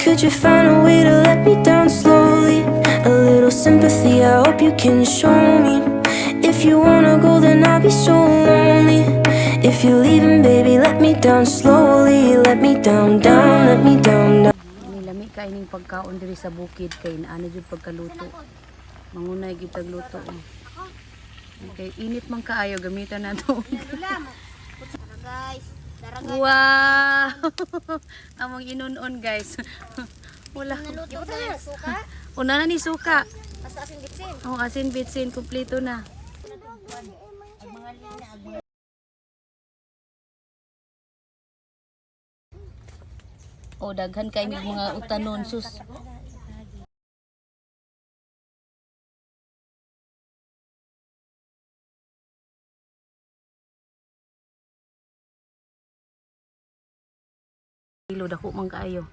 Could you find a way to let me down slowly? A little sympathy, I hope you can show me. If you wanna go, then I'll be so lonely. If you're leaving, baby, let me down slowly. Let me down, down, let me down, down. Nilami ka ining pagkaon diri sa bukid kay naano jud pagkaluto. Mangunay gyud tagluto. Okay, init man kaayo gamitan nato. Guys, Wow! Among inunon guys. Wala. naluto na suka. Una na ni suka. Basta asin bitsin. Oh, asin bitsin kumpleto na. Oh, daghan kay mig mga utanon sus. Kilo dako man kaayo.